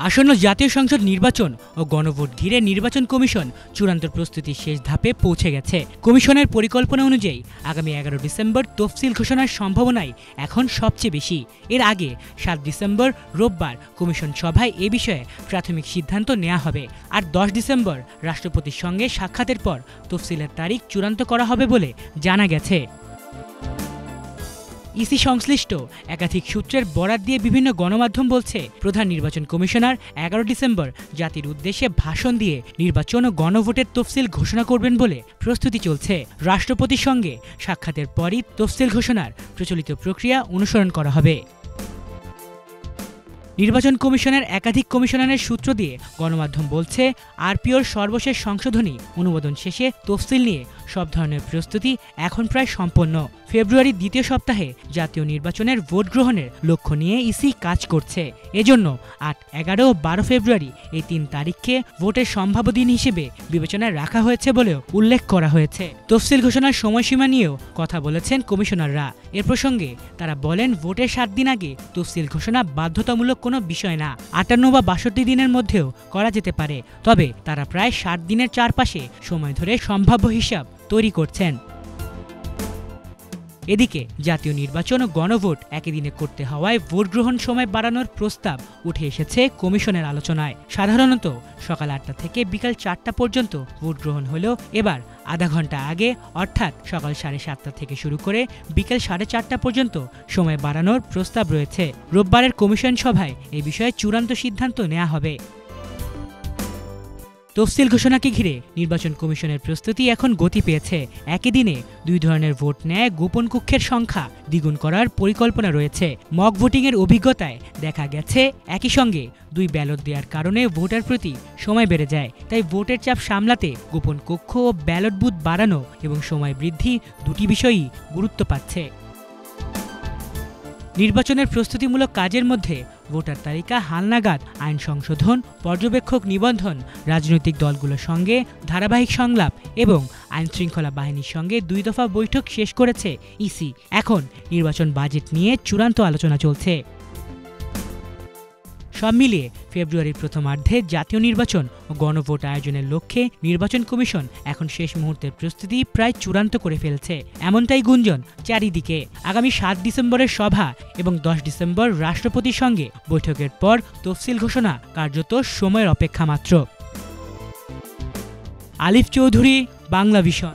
আসন্ন জাতীয় সংসদ নির্বাচন ও গণভোট ঘিরে নির্বাচন কমিশন চূড়ান্ত প্রস্তুতির শেষ ধাপে পৌঁছে গেছে। কমিশনের পরিকল্পনা অনুযায়ী আগামী 11 ডিসেম্বর তফসিল ঘোষণার সম্ভাবনাই এখন সবচেয়ে বেশি। এর আগে 7 ডিসেম্বর রোববার কমিশন সভায় এ বিষয়ে প্রাথমিক সিদ্ধান্ত নেওয়া হবে, আর 10 ডিসেম্বর রাষ্ট্রপতির সঙ্গে সাক্ষাতের পর তফসিলের তারিখ চূড়ান্ত করা হবে বলে জানা গেছে। ইসি সংশ্লিষ্ট একাধিক সূত্রের বরাত দিয়ে বিভিন্ন গণমাধ্যম বলছে, প্রধান নির্বাচন কমিশনার 11 ডিসেম্বর জাতির উদ্দেশ্যে ভাষণ দিয়ে নির্বাচন ও গণভোটের তফসিল ঘোষণা করবেন বলে প্রস্তুতি চলছে। রাষ্ট্রপতির সঙ্গে সাক্ষাতের পরই তফসিল ঘোষণার প্রচলিত প্রক্রিয়া অনুসরণ করা হবে। নির্বাচন কমিশনের একাধিক কমিশনারের সূত্র দিয়ে গণমাধ্যম বলছে, আরপিওর সর্বশেষ সংশোধনী অনুমোদন শেষে তফসিল নিয়ে সব ধরনের প্রস্তুতি এখন প্রায় সম্পন্ন। ফেব্রুয়ারির দ্বিতীয় সপ্তাহে জাতীয় নির্বাচনের ভোট গ্রহণের লক্ষ্য নিয়ে ইসি কাজ করছে। এজন্য 8, 11 ও 12 ফেব্রুয়ারি এই 3 তারিখকে ভোটের সম্ভাব্য দিন হিসেবে বিবেচনায় রাখা হয়েছে বলেও উল্লেখ করা হয়েছে। তফসিল ঘোষণার সময়সীমা নিয়েও কথা বলেছেন কমিশনাররা। এ প্রসঙ্গে তারা বলেন, ভোটের 7 দিন আগে তফসিল ঘোষণা বাধ্যতামূলক কোনো বিষয় না। 58 বা 62 দিনের মধ্যেও করা যেতে পারে, তবে তারা প্রায় 60 দিনের চারপাশে সময় ধরে সম্ভাব্য হিসাব তৈরি করছেন। এদিকে জাতীয় নির্বাচন ও গণভোট একই দিনে করতে হওয়ায় ভোট গ্রহণ সময় বাড়ানোর প্রস্তাব উঠে এসেছে কমিশনের আলোচনায়। সাধারণত সকাল 8টা থেকে বিকাল 4টা পর্যন্ত ভোট গ্রহণ হলেও এবার আধা ঘন্টা আগে অর্থাৎ সকাল 7:30 থেকে শুরু করে বিকেল 4:30 পর্যন্ত সময় বাড়ানোর প্রস্তাব রয়েছে। রোববারের কমিশন সভায় এই বিষয়ে চূড়ান্ত সিদ্ধান্ত নেওয়া হবে। তফসিল ঘোষণাকে ঘিরে নির্বাচন কমিশনের প্রস্তুতি এখন গতি পেয়েছে। একই দিনে 2 ধরনের ভোট নেয় গোপন কক্ষের সংখ্যা দ্বিগুণ করার পরিকল্পনা রয়েছে। মক ভোটিংয়ের অভিজ্ঞতায় দেখা গেছে, একই সঙ্গে 2 ব্যালট দেওয়ার কারণে ভোটার প্রতি সময় বেড়ে যায়। তাই ভোটের চাপ সামলাতে গোপন কক্ষ ও ব্যালট বুথ বাড়ানো এবং সময় বৃদ্ধি দুটি বিষয়ই গুরুত্ব পাচ্ছে। নির্বাচনের প্রস্তুতিমূলক কাজের মধ্যে ভোটার তালিকা হালনাগাদ, আইন সংশোধন, পর্যবেক্ষক নিবন্ধন, রাজনৈতিক দলগুলোর সঙ্গে ধারাবাহিক সংলাপ এবং আইনশৃঙ্খলা বাহিনীর সঙ্গে 2 দফা বৈঠক শেষ করেছে ইসি। এখন নির্বাচন বাজেট নিয়ে চূড়ান্ত আলোচনা চলছে। সব মিলিয়ে ফেব্রুয়ারির প্রথমার্ধে জাতীয় নির্বাচন ও গণভোট আয়োজনের লক্ষ্যে নির্বাচন কমিশন এখন শেষ মুহূর্তের প্রস্তুতি প্রায় চূড়ান্ত করে ফেলছে, এমনটাই গুঞ্জন চারিদিকে। আগামী 7 ডিসেম্বরের সভা এবং 10 ডিসেম্বর রাষ্ট্রপতির সঙ্গে বৈঠকের পর তফসিল ঘোষণা কার্যত সময়ের অপেক্ষা মাত্র। আলিফ চৌধুরী, বাংলা ভিশন।